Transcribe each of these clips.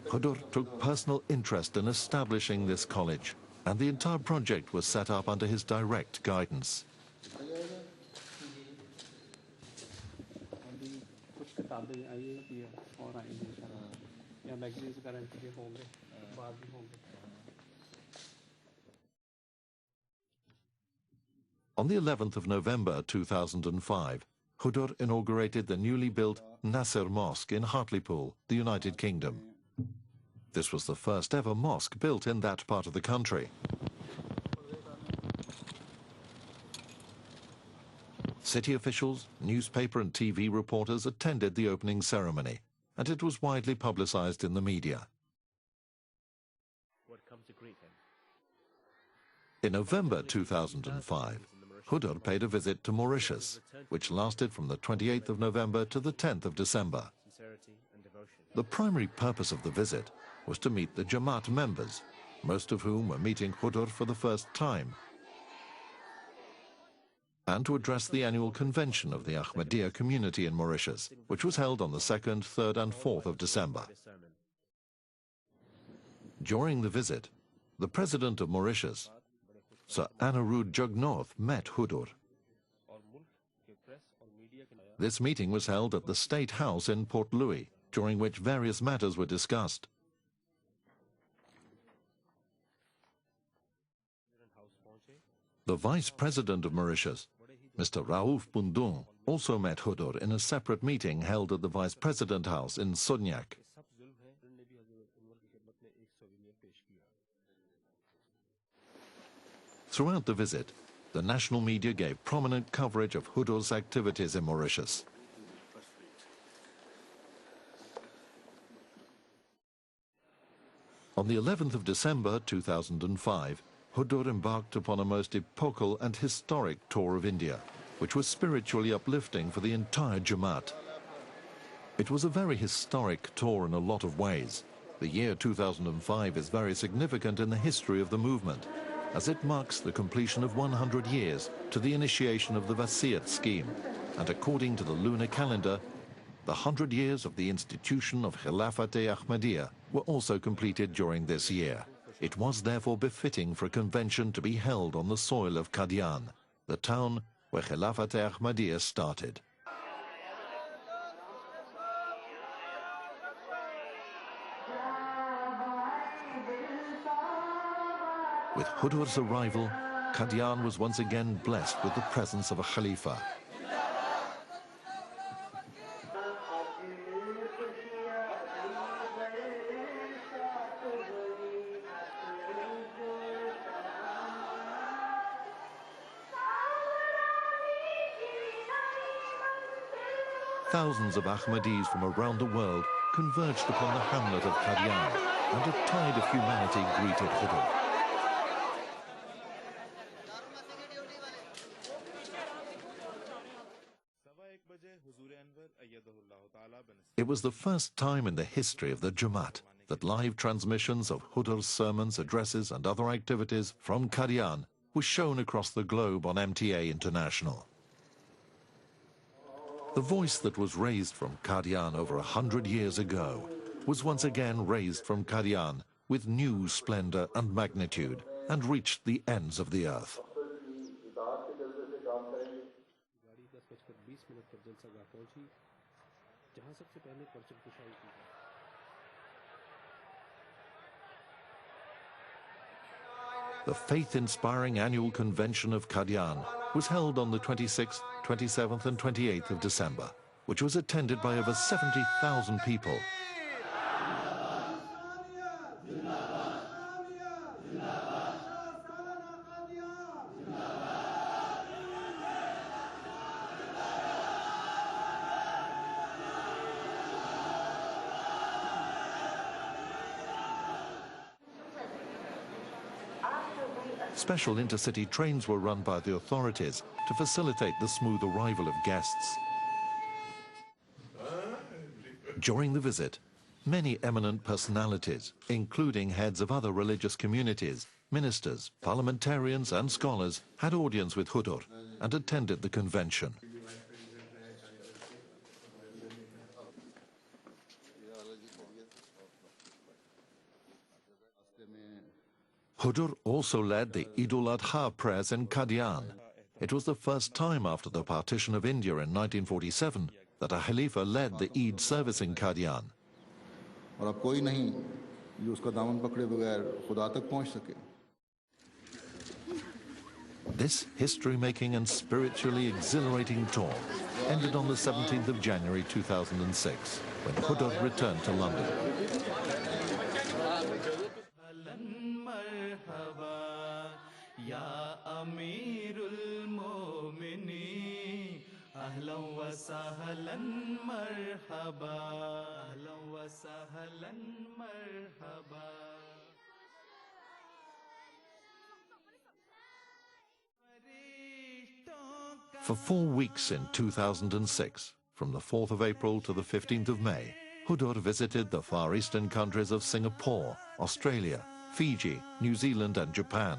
Hadhrat took personal interest in establishing this college, and the entire project was set up under his direct guidance. On the 11th of November 2005, Hadhrat inaugurated the newly built Nasser Mosque in Hartlepool, the United Kingdom. This was the first ever mosque built in that part of the country. City officials, newspaper and TV reporters attended the opening ceremony, and it was widely publicized in the media. In November 2005, Hadhrat paid a visit to Mauritius, which lasted from the 28th of November to the 10th of December. The primary purpose of the visit was to meet the Jamaat members, most of whom were meeting Hadhrat for the first time, and to address the annual convention of the Ahmadiyya community in Mauritius, which was held on the 2nd, 3rd and 4th of December. During the visit, the President of Mauritius, Sir Anirudh Jugnauth, met Hadhrat. This meeting was held at the State House in Port Louis, during which various matters were discussed. The Vice President of Mauritius, Mr. Raouf Bundon, also met Hadhrat in a separate meeting held at the Vice President House in Sognac. Throughout the visit, the national media gave prominent coverage of Hadhrat's activities in Mauritius. On the 11th of December 2005, Hadhrat embarked upon a most epochal and historic tour of India, which was spiritually uplifting for the entire Jamaat. It was a very historic tour in a lot of ways. The year 2005 is very significant in the history of the movement, as it marks the completion of 100 years to the initiation of the Wasiyyat scheme, and according to the lunar calendar, the 100 years of the institution of Khalifatul-Massih were also completed during this year. It was therefore befitting for a convention to be held on the soil of Qadian, the town where Khalifatul-Massih started. With Hadhrat's arrival, Qadian was once again blessed with the presence of a Khalifa. Thousands of Ahmadis from around the world converged upon the hamlet of Qadian, and a tide of humanity greeted Hadhrat. It was the first time in the history of the Jamaat that live transmissions of Hadhrat's sermons, addresses and other activities from Qadian were shown across the globe on MTA International. The voice that was raised from Qadian over 100 years ago was once again raised from Qadian with new splendor and magnitude and reached the ends of the earth. The faith-inspiring annual convention of Qadian was held on the 26th, 27th and 28th of December, which was attended by over 70,000 people. Special intercity trains were run by the authorities to facilitate the smooth arrival of guests. During the visit, many eminent personalities, including heads of other religious communities, ministers, parliamentarians and scholars, had audience with Hadhrat and attended the convention. Hudur also led the Eid al-Adha prayers in Qadian. It was the first time after the partition of India in 1947 that a Khalifa led the Eid service in Qadian. और अब कोई नहीं जो उसका दामन पकड़े बगैर खुदा तक पहुंच सके. This history-making and spiritually exhilarating tour ended on the 17th of January 2006, when Hadhrat returned to London. For 4 weeks in 2006, from the 4th of April to the 15th of May, Hadhrat visited the Far Eastern countries of Singapore, Australia, Fiji, New Zealand and Japan.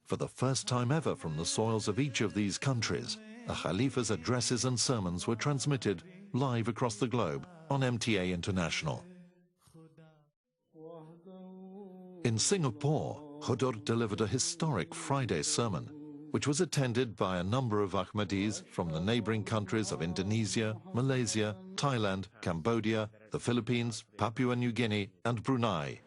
For the first time ever from the soils of each of these countries, a Khalifa's addresses and sermons were transmitted live across the globe on MTA International. In Singapore, Hadhrat delivered a historic Friday sermon, which was attended by a number of Ahmadis from the neighboring countries of Indonesia, Malaysia, Thailand, Cambodia, the Philippines, Papua New Guinea and Brunei.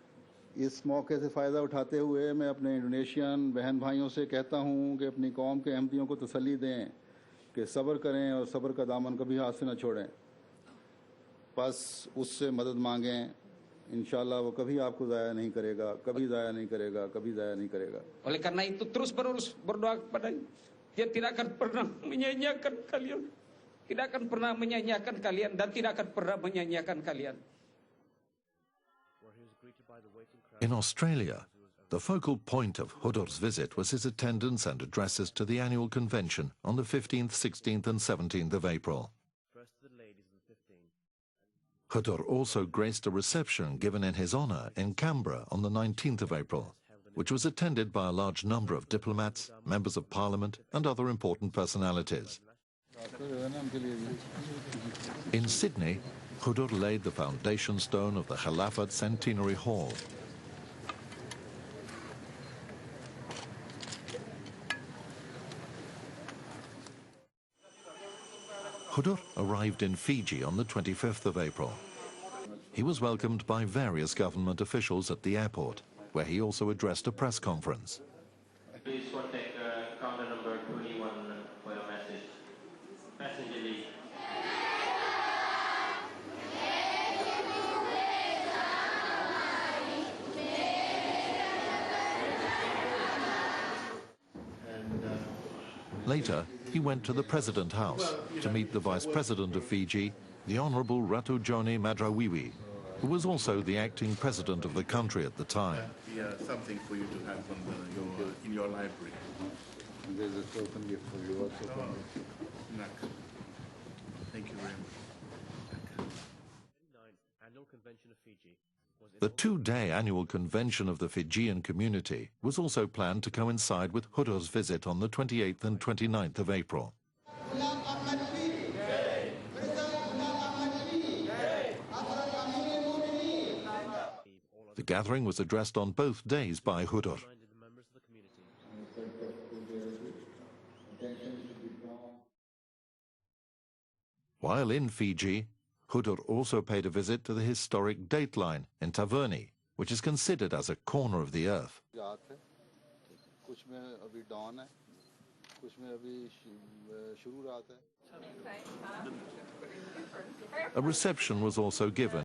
इस मौके से फ़ायदा उठाते हुए मैं अपने Indonesian बहन भाइयों से कहता हूं कि अपनी कौम के अहमदियों को तसल्ली दें कि सब्र करें और सब्र का दामन कभी हाथ से न छोड़ें. बस उससे मदद मांगें. इंशाल्लाह वो कभी आपको ज़ाया नहीं करेगा, कभी ज़ाया नहीं करेगा, कभी ज़ाया नहीं करेगा. Oleh karena itu terus berdoa kepadanya. Dia tidak akan pernah menyanyiakan kalian. Tidak akan pernah menyanyiakan kalian dan tidak akan pernah menyanyiakan kalian. In Australia, the focal point of Hadhrat's visit was his attendance and addresses to the annual convention on the 15th, 16th and 17th of April. Hadhrat also graced a reception given in his honour in Canberra on the 19th of April, which was attended by a large number of diplomats, members of parliament and other important personalities. In Sydney, Hadhrat laid the foundation stone of the Khilafat Centenary Hall. Hadhrat arrived in Fiji on the 25th of April. He was welcomed by various government officials at the airport, where he also addressed a press conference. Please contact counter number 21 for your message. Passenger leave. Later, he went to the President House to meet the Vice President of Fiji, the Honourable Ratu Joni Madrawiwi, who was also the acting president of the country at the time. Something for you to have in your library. There's a token gift for you also. Thank you very much. The 2-day annual convention of the Fijian community was also planned to coincide with Hadhrat's visit on the 28th and 29th of April. The gathering was addressed on both days by Hadhrat. While in Fiji, Hadhrat also paid a visit to the historic Dateline in Taverny, which is considered as a corner of the earth. A reception was also given